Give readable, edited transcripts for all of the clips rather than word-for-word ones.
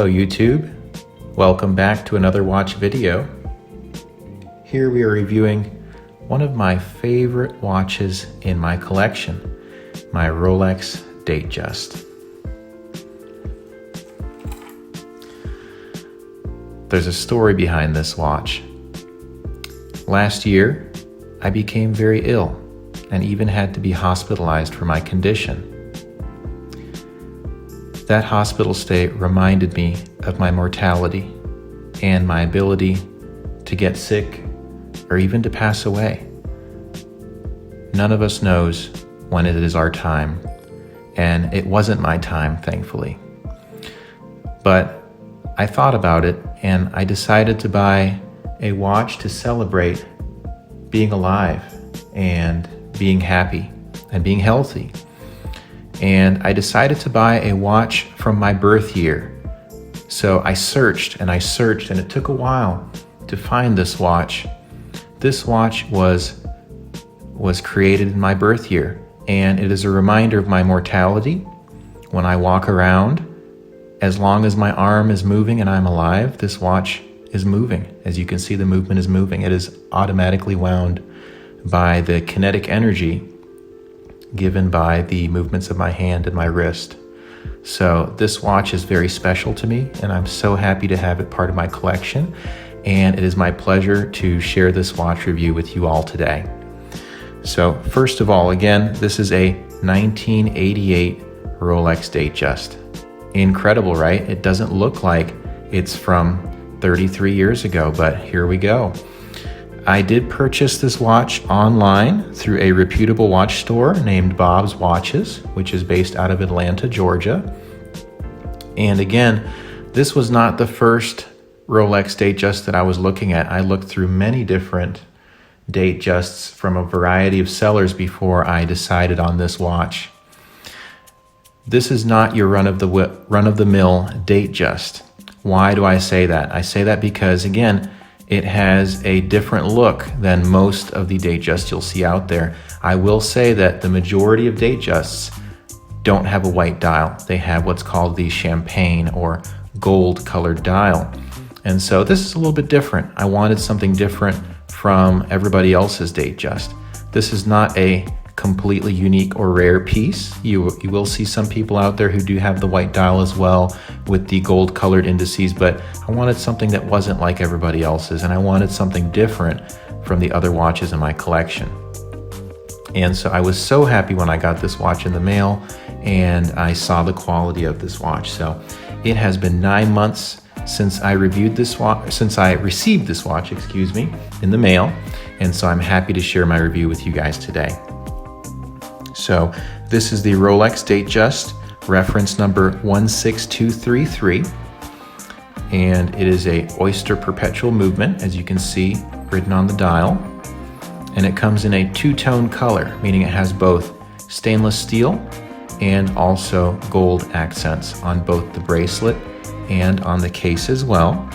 Hello YouTube, welcome back to another watch video. Here we are reviewing one of my favorite watches in my collection, my Rolex Datejust. There's a story behind this watch. Last year, I became very ill and even had to be hospitalized for my condition. That hospital stay reminded me of my mortality and my ability to get sick or even to pass away. None of us knows when it is our time, and it wasn't my time, thankfully. But I thought about it and I decided to buy a watch to celebrate being alive and being happy and being healthy. And I decided to buy a watch from my birth year. So I searched and it took a while to find this watch. This watch was created in my birth year, and it is a reminder of my mortality. When I walk around, as long as my arm is moving and I'm alive, this watch is moving. As you can see, the movement is moving. It is automatically wound by the kinetic energy given by the movements of my hand and my wrist. So this watch is very special to me, and I'm so happy to have it part of my collection, and it is my pleasure to share this watch review with you all today. So first of all, again, this is a 1988 Rolex Datejust. Incredible, right? It doesn't look like it's from 33 years ago, but here we go. I did purchase this watch online through a reputable watch store named Bob's Watches, which is based out of Atlanta, Georgia. And again, this was not the first Rolex Datejust that I was looking at. I looked through many different Datejusts from a variety of sellers before I decided on this watch. This is not your run-of-the-mill Datejust. Why do I say that? I say that because, again, it has a different look than most of the Datejusts you'll see out there. I will say that the majority of Datejusts don't have a white dial. They have what's called the champagne or gold colored dial. And so this is a little bit different. I wanted something different from everybody else's Datejust. This is not a completely unique or rare piece. You will see some people out there who do have the white dial as well with the gold colored indices, but I wanted something that wasn't like everybody else's, and I wanted something different from the other watches in my collection. And so I was so happy when I got this watch in the mail and I saw the quality of this watch. So it has been 9 months since I received this watch, in the mail, and so I'm happy to share my review with you guys today. So this is the Rolex Datejust, reference number 16233, and it is a Oster Perptual movement, as you can see written on the dial, and it comes in a two-tone color, meaning it has both stainless steel and also gold accents on both the bracelet and on the case as well.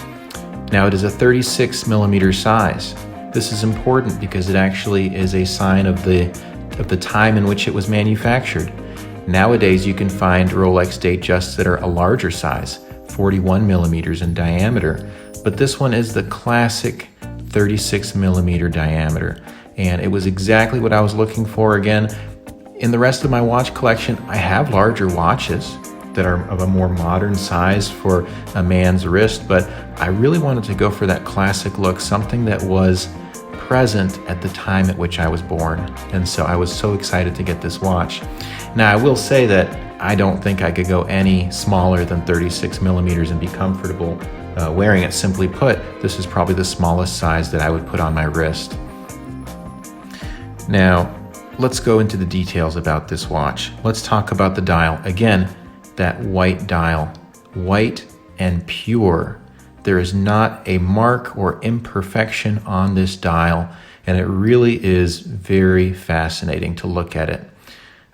Now it is a 36 millimeter size. This is important because it actually is a sign of the time in which it was manufactured. Nowadays, you can find Rolex Datejusts that are a larger size, 41 millimeters in diameter, but this one is the classic 36 millimeter diameter, and it was exactly what I was looking for. Again, in the rest of my watch collection, I have larger watches that are of a more modern size for a man's wrist, but I really wanted to go for that classic look, something that was present at the time at which I was born. And so I was so excited to get this watch. Now I will say that I don't think I could go any smaller than 36 millimeters and be comfortable wearing it. Simply put, this is probably the smallest size that I would put on my wrist. Now let's go into the details about this watch. Let's talk about the dial. Again, that white dial, white and pure. There is not a mark or imperfection on this dial, and it really is very fascinating to look at it.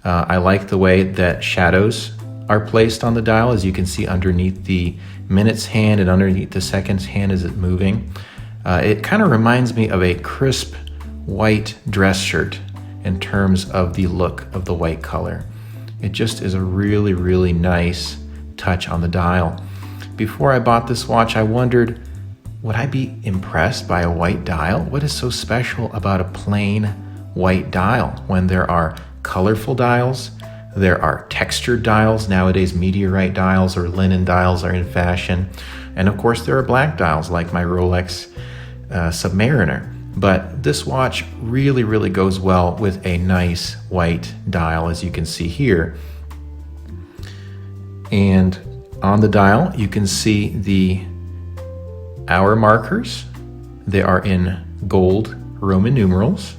I like the way that shadows are placed on the dial, as you can see underneath the minutes hand and underneath the seconds hand as it's moving. It kind of reminds me of a crisp white dress shirt in terms of the look of the white color. It just is a really, really nice touch on the dial. before I bought this watch, I wondered, would I be impressed by a white dial? What is so special about a plain white dial when there are colorful dials, there are textured dials? Nowadays, meteorite dials or linen dials are in fashion. And of course, there are black dials like my Rolex Submariner. But this watch really, really goes well with a nice white dial, as you can see here. And on the dial, you can see the hour markers. They are in gold Roman numerals.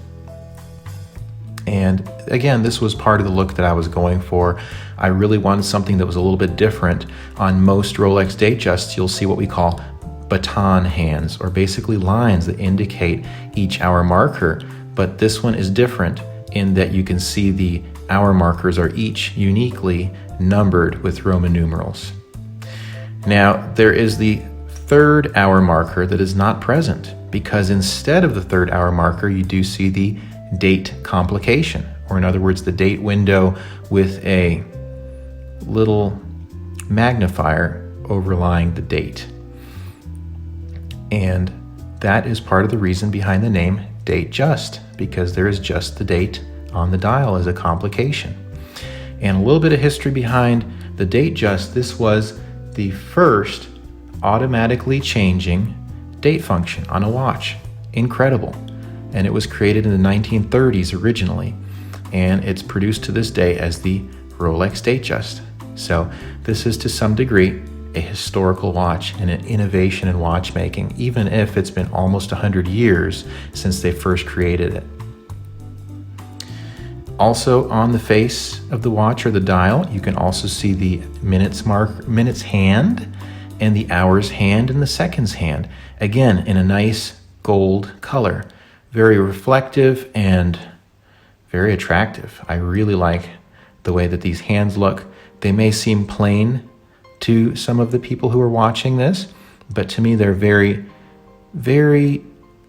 And again, this was part of the look that I was going for. I really wanted something that was a little bit different. On most Rolex Datejusts, you'll see what we call baton hands, or basically lines that indicate each hour marker. But this one is different in that you can see the hour markers are each uniquely numbered with Roman numerals. Now, there is the third hour marker that is not present, because instead of the third hour marker, you do see the date complication, or in other words, the date window with a little magnifier overlying the date. And that is part of the reason behind the name Datejust, because there is just the date on the dial as a complication. And a little bit of history behind the Datejust. This was the first automatically changing date function on a watch. Incredible. And it was created in the 1930s originally, and it's produced to this day as the Rolex Datejust. So this is to some degree a historical watch and an innovation in watchmaking, even if it's been almost 100 years since they first created it. Also on the face of the watch or the dial, you can also see the minutes hand and the hours hand and the seconds hand, again in a nice gold color. Very reflective and very attractive. I really like the way that these hands look. They may seem plain to some of the people who are watching this, but to me they're very, very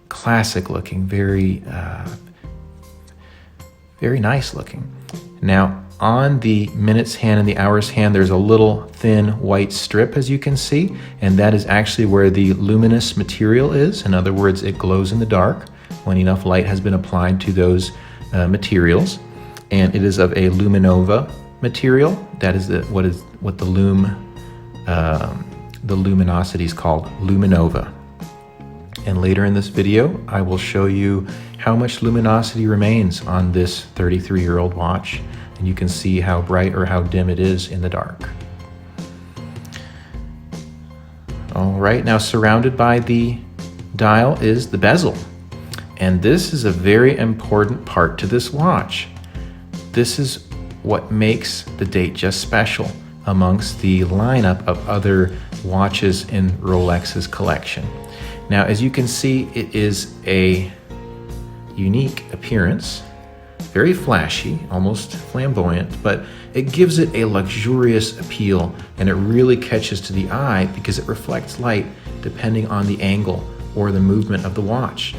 classic looking, very nice looking. Now on the minutes hand and the hours hand, there's a little thin white strip, as you can see, and that is actually where the luminous material is. In other words, it glows in the dark when enough light has been applied to those materials, and it is of a Luminova material. That is what the luminosity is called, Luminova. And later in this video, I will show you how much luminosity remains on this 33-year-old watch, and you can see how bright or how dim it is in the dark. All right, now surrounded by the dial is the bezel. And this is a very important part to this watch. This is what makes the Datejust special amongst the lineup of other watches in Rolex's collection. Now, as you can see, it is a unique appearance, very flashy, almost flamboyant, but it gives it a luxurious appeal, and it really catches to the eye because it reflects light depending on the angle or the movement of the watch.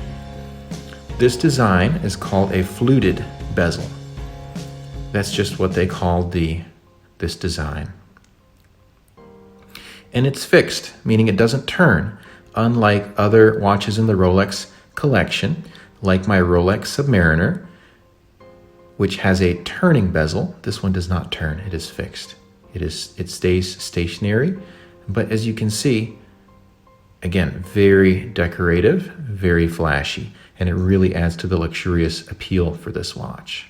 This design is called a fluted bezel. That's just what they called this design. And it's fixed, meaning it doesn't turn, unlike other watches in the Rolex collection, like my Rolex Submariner, which has a turning bezel. This one does not turn, it is fixed. It stays stationary, but as you can see, again, very decorative, very flashy, and it really adds to the luxurious appeal for this watch.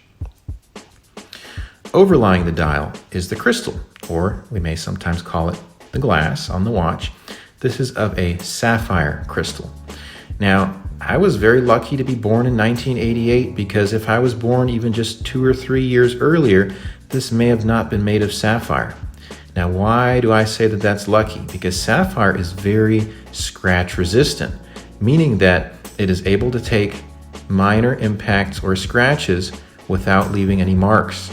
Overlying the dial is the crystal, or we may sometimes call it the glass on the watch. This is of a sapphire crystal. Now, I was very lucky to be born in 1988, because if I was born even just 2 or 3 years earlier, this may have not been made of sapphire. Now, why do I say that that's lucky? Because sapphire is very scratch resistant, meaning that it is able to take minor impacts or scratches without leaving any marks,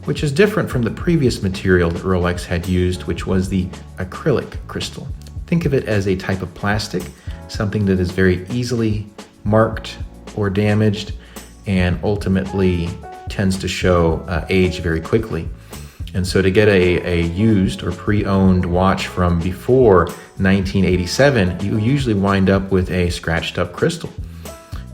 which is different from the previous material that Rolex had used, which was the acrylic crystal. Think of it as a type of plastic, something that is very easily marked or damaged and ultimately tends to show age very quickly. And so to get a used or pre-owned watch from before 1987, you usually wind up with a scratched up crystal.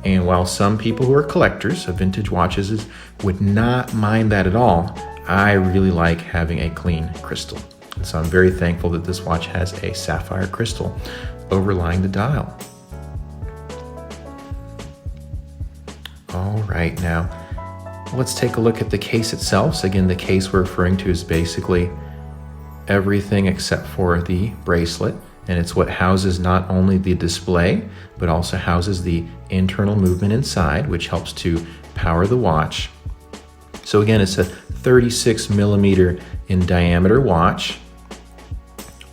And while some people who are collectors of vintage watches would not mind that at all, I really like having a clean crystal. And so I'm very thankful that this watch has a sapphire crystal overlying the dial. All right, now let's take a look at the case itself. So again, the case we're referring to is basically everything except for the bracelet. And it's what houses not only the display, but also houses the internal movement inside, which helps to power the watch. So again, it's a 36 millimeter in diameter watch.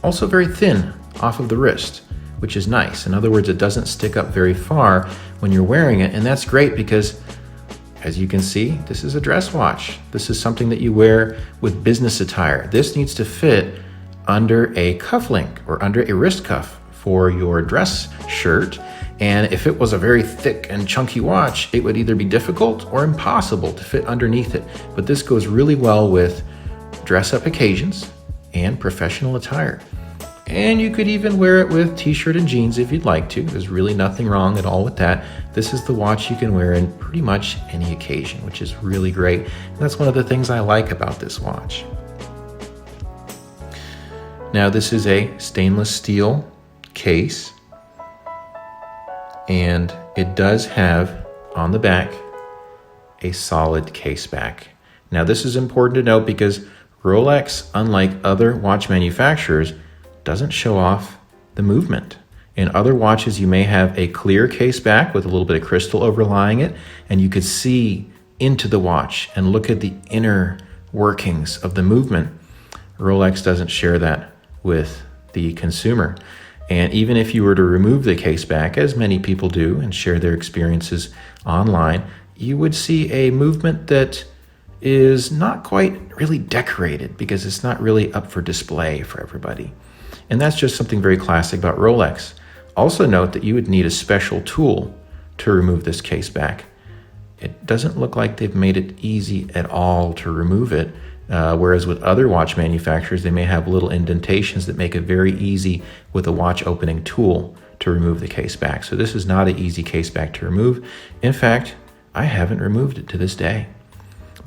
Also very thin off of the wrist, which is nice. In other words, it doesn't stick up very far when you're wearing it. And that's great because, as you can see, this is a dress watch. This is something that you wear with business attire. This needs to fit under a cufflink or under a wrist cuff for your dress shirt. And if it was a very thick and chunky watch, it would either be difficult or impossible to fit underneath it. But this goes really well with dress-up occasions and professional attire. And you could even wear it with t-shirt and jeans if you'd like to. There's really nothing wrong at all with that. This is the watch you can wear in pretty much any occasion, which is really great. And that's one of the things I like about this watch. Now, this is a stainless steel case, and it does have on the back a solid case back. Now, this is important to note because Rolex, unlike other watch manufacturers, doesn't show off the movement. In other watches, you may have a clear case back with a little bit of crystal overlying it, and you could see into the watch and look at the inner workings of the movement. Rolex doesn't share that with the consumer. And even if you were to remove the case back, as many people do and share their experiences online, you would see a movement that is not quite really decorated because it's not really up for display for everybody. And that's just something very classic about Rolex. Also note that you would need a special tool to remove this case back. It doesn't look like they've made it easy at all to remove it, whereas with other watch manufacturers, they may have little indentations that make it very easy with a watch opening tool to remove the case back. So this is not an easy case back to remove. In fact, I haven't removed it to this day,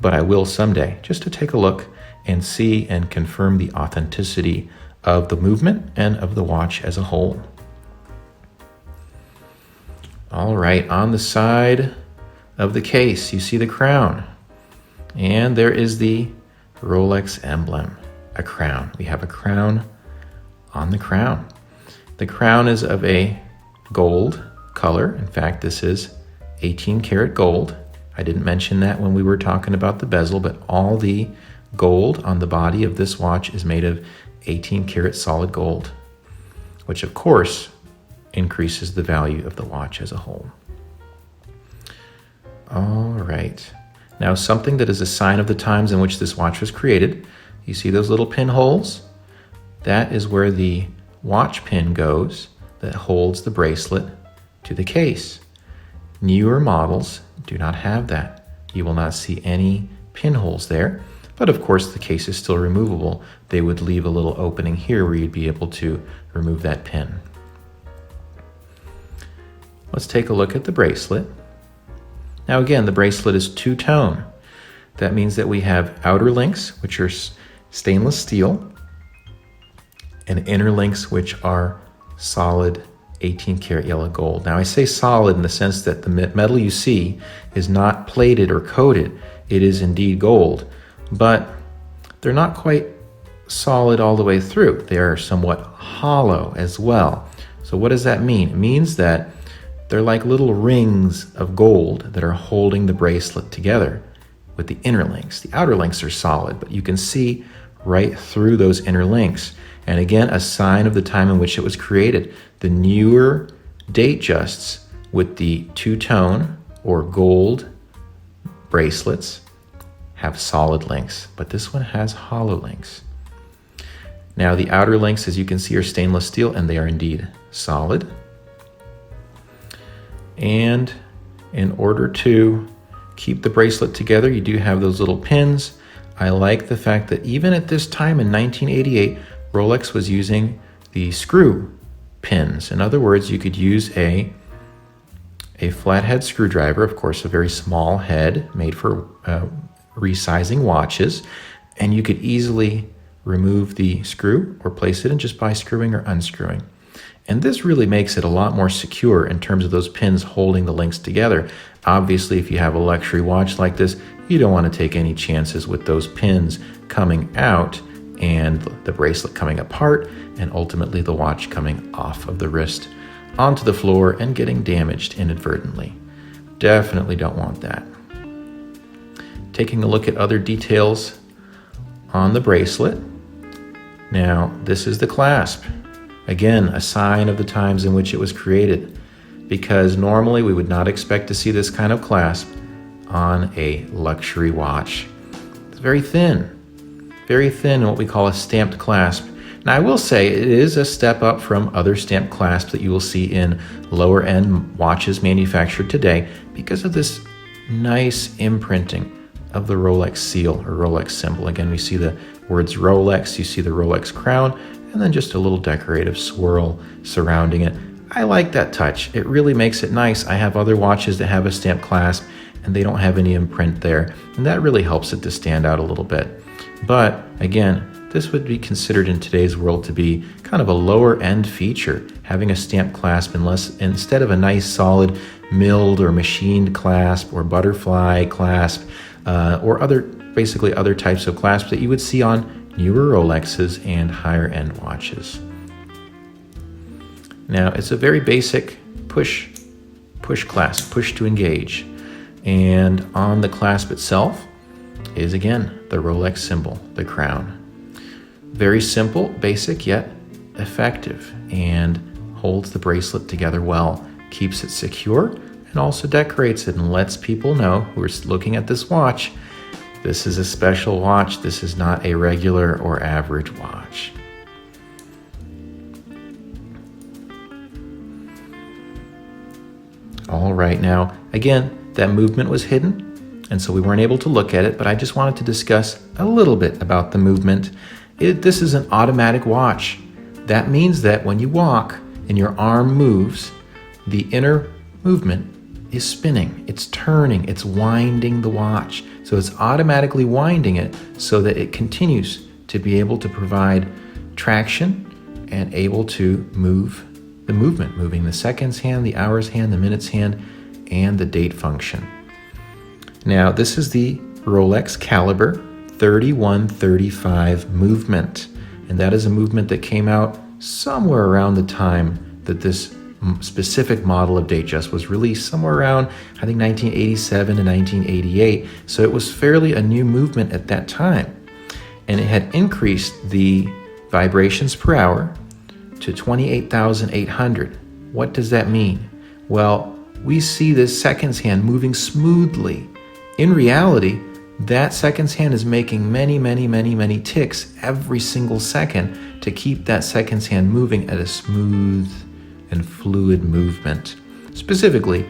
but I will someday just to take a look and see and confirm the authenticity of the movement and of the watch as a whole. All right, on the side of the case, you see the crown, and there is the Rolex emblem, a crown. We have a crown on the crown. The crown is of a gold color. In fact, this is 18 karat gold. I didn't mention that when we were talking about the bezel, but all the gold on the body of this watch is made of 18 karat solid gold, which of course increases the value of the watch as a whole. All right. Now, something that is a sign of the times in which this watch was created. You see those little pinholes? That is where the watch pin goes that holds the bracelet to the case. Newer models do not have that. You will not see any pinholes there, but of course the case is still removable. They would leave a little opening here where you'd be able to remove that pin. Let's take a look at the bracelet. Now again, the bracelet is two-tone. That means that we have outer links, which are stainless steel, and inner links, which are solid 18 karat yellow gold. Now I say solid in the sense that the metal you see is not plated or coated. It is indeed gold, but they're not quite solid all the way through. They are somewhat hollow as well. So what does that mean? It means that they're like little rings of gold that are holding the bracelet together with the inner links. The outer links are solid, but you can see right through those inner links. And again, a sign of the time in which it was created. The newer Datejusts with the two-tone or gold bracelets have solid links, but this one has hollow links. Now the outer links, as you can see, are stainless steel, and they are indeed solid. And in order to keep the bracelet together, you do have those little pins I like the fact that even at this time in 1988, Rolex was using the screw pins. In other words, you could use a flathead screwdriver, of course, a very small head made for resizing watches, and you could easily remove the screw or place it in just by screwing or unscrewing. And this really makes it a lot more secure in terms of those pins holding the links together. Obviously, if you have a luxury watch like this, you don't want to take any chances with those pins coming out and the bracelet coming apart and ultimately the watch coming off of the wrist onto the floor and getting damaged inadvertently. Definitely don't want that. Taking a look at other details on the bracelet. Now, this is the clasp. Again, a sign of the times in which it was created, because normally we would not expect to see this kind of clasp on a luxury watch. It's very thin what we call a stamped clasp. Now, I will say it is a step up from other stamped clasps that you will see in lower end watches manufactured today because of this nice imprinting of the Rolex seal or Rolex symbol. Again, we see the words Rolex, you see the Rolex crown, and then just a little decorative swirl surrounding it. I like that touch. It really makes it nice. I have other watches that have a stamped clasp and they don't have any imprint there, and that really helps it to stand out a little bit. But again, this would be considered in today's world to be kind of a lower end feature, having a stamped clasp instead of a nice solid milled or machined clasp or butterfly clasp or basically other types of clasps that you would see on newer Rolexes and higher end watches. Now, it's a very basic push clasp, push to engage. And on the clasp itself is again the Rolex symbol, the crown. Very simple, basic, yet effective, and holds the bracelet together well, keeps it secure, and also decorates it and lets people know who are looking at this watch, this is a special watch. This is not a regular or average watch. All right, now, again, that movement was hidden, and so we weren't able to look at it, but I just wanted to discuss a little bit about the movement. This is an automatic watch. That means that when you walk and your arm moves, the inner movement is spinning, it's turning, it's winding the watch. So it's automatically winding it so that it continues to be able to provide traction and able to move the movement, moving the seconds hand, the hours hand, the minutes hand, and the date function. Now, this is the Rolex Caliber 3135 movement, and that is a movement that came out somewhere around the time that this specific model of Datejust was released, somewhere around, I think, 1987 to 1988. So it was fairly a new movement at that time. And it had increased the vibrations per hour to 28,800. What does that mean? Well, we see this seconds hand moving smoothly. In reality, that seconds hand is making many ticks every single second to keep that seconds hand moving at a smooth and fluid movement. Specifically,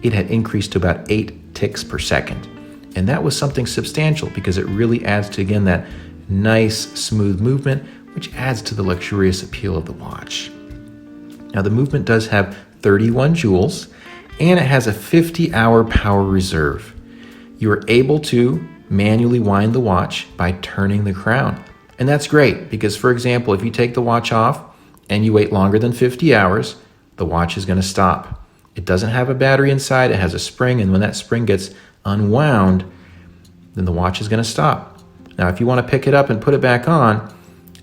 it had increased to about 8 ticks per second. And that was something substantial because it really adds to, again, that nice smooth movement, which adds to the luxurious appeal of the watch. Now, the movement does have 31 joules and it has a 50-hour power reserve. You are able to manually wind the watch by turning the crown. And that's great because, for example, if you take the watch off and you wait longer than 50 hours, the watch is going to stop. It doesn't have a battery inside, it has a spring, and when that spring gets unwound, then the watch is going to stop. Now, if you want to pick it up and put it back on,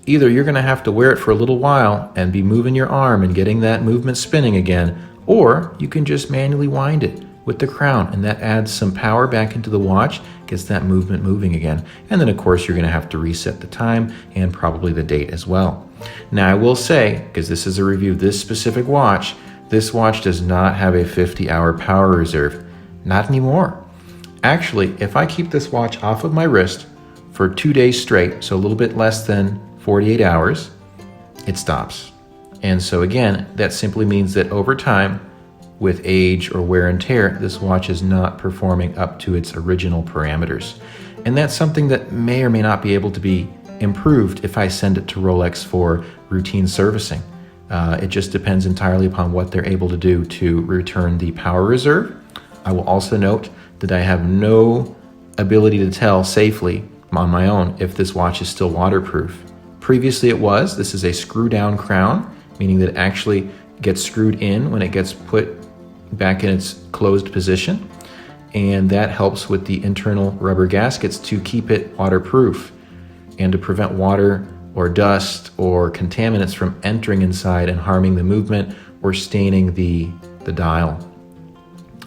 either you're going to have to wear it for a little while and be moving your arm and getting that movement spinning again, or you can just manually wind it with the crown, and that adds some power back into the watch, gets that movement moving again. And then, of course, you're going to have to reset the time and probably the date as well. Now, I will say, because this is a review of this specific watch, this watch does not have a 50-hour power reserve. Not anymore. Actually, if I keep this watch off of my wrist for 2 days straight, so a little bit less than 48 hours, it stops. And so again, that simply means that over time, with age or wear and tear, this watch is not performing up to its original parameters. And that's something that may or may not be able to be improved if I send it to Rolex for routine servicing. It just depends entirely upon what they're able to do to return the power reserve. I will also note that I have no ability to tell safely on my own if this watch is still waterproof. Previously it was. This is a screw down crown, meaning that it actually gets screwed in when it gets put back in its closed position. And that helps with the internal rubber gaskets to keep it waterproof and to prevent water or dust or contaminants from entering inside and harming the movement or staining the dial.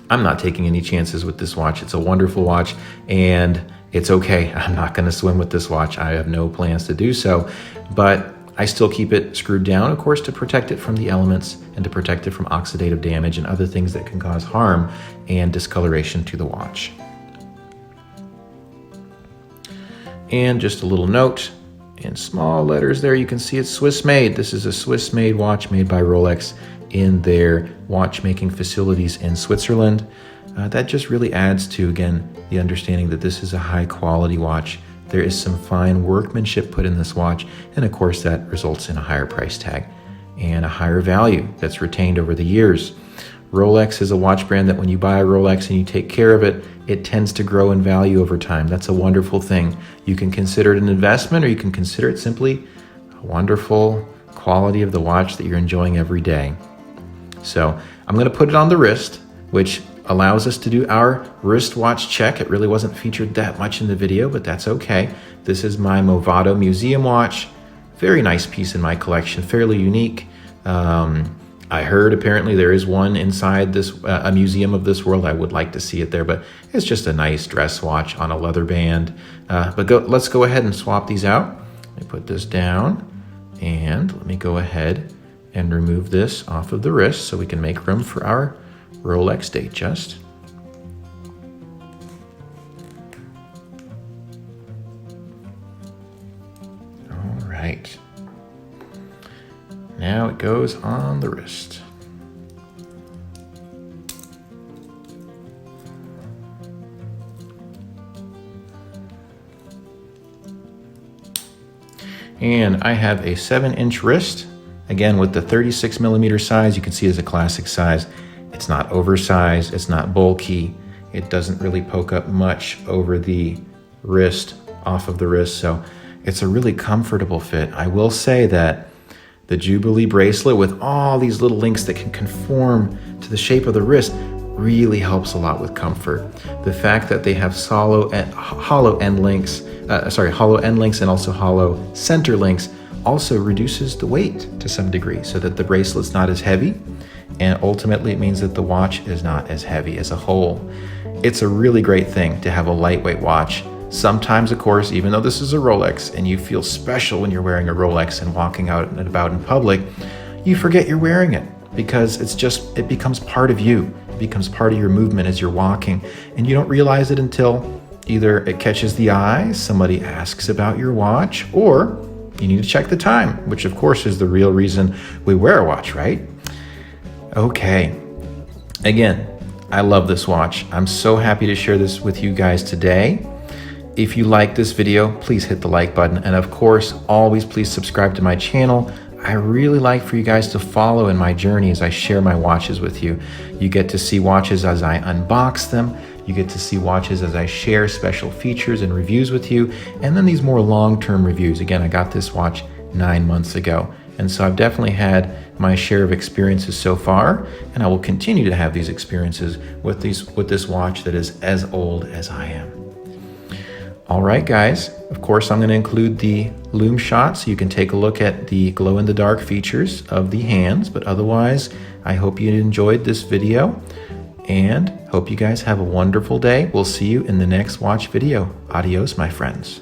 I'm not taking any chances with this watch. It's a wonderful watch and it's okay. I'm not going to swim with this watch. I have no plans to do so, but I still keep it screwed down, of course, to protect it from the elements and to protect it from oxidative damage and other things that can cause harm and discoloration to the watch. And just a little note, in small letters there, you can see it's Swiss made. This is a Swiss made watch made by Rolex in their watchmaking facilities in Switzerland. That just really adds to, again, the understanding that this is a high quality watch. There is some fine workmanship put in this watch, and of course that results in a higher price tag and a higher value that's retained over the years. Rolex is a watch brand that when you buy a Rolex and you take care of it, it tends to grow in value over time. That's a wonderful thing. You can consider it an investment, or you can consider it simply a wonderful quality of the watch that you're enjoying every day. So I'm going to put it on the wrist, which allows us to do our wristwatch check. It really wasn't featured that much in the video, but that's okay. This is my Movado museum watch. Very nice piece in my collection, fairly unique. I heard apparently there is one inside this a museum of this world. I would like to see it there, but it's just a nice dress watch on a leather band. Let's go ahead and swap these out. Let me put this down, and let me go ahead and remove this off of the wrist so we can make room for our Rolex Datejust. All right. Now it goes on the wrist. And I have a 7-inch wrist. Again, with the 36 millimeter size, you can see it's a classic size. It's not oversized, it's not bulky. It doesn't really poke up much over the wrist, off of the wrist. So it's a really comfortable fit. I will say that the Jubilee bracelet with all these little links that can conform to the shape of the wrist really helps a lot with comfort. The fact that they have hollow end links and also hollow center links also reduces the weight to some degree so that the bracelet's not as heavy, and ultimately it means that the watch is not as heavy as a whole. It's a really great thing to have a lightweight watch. Sometimes, of course, even though this is a Rolex and you feel special when you're wearing a Rolex and walking out and about in public, you forget you're wearing it because it becomes part of you. It becomes part of your movement as you're walking, and you don't realize it until either it catches the eye, somebody asks about your watch, or you need to check the time, which of course is the real reason we wear a watch, right? Okay. Again, I love this watch. I'm so happy to share this with you guys today. If you like this video, please hit the like button. And of course, always please subscribe to my channel. I really like for you guys to follow in my journey as I share my watches with you. You get to see watches as I unbox them. You get to see watches as I share special features and reviews with you. And then these more long-term reviews. Again, I got this watch 9 months ago. And so I've definitely had my share of experiences so far, and I will continue to have these experiences with this watch that is as old as I am. All right, guys, of course, I'm going to include the lume shot so you can take a look at the glow-in-the-dark features of the hands. But otherwise, I hope you enjoyed this video and hope you guys have a wonderful day. We'll see you in the next watch video. Adios, my friends.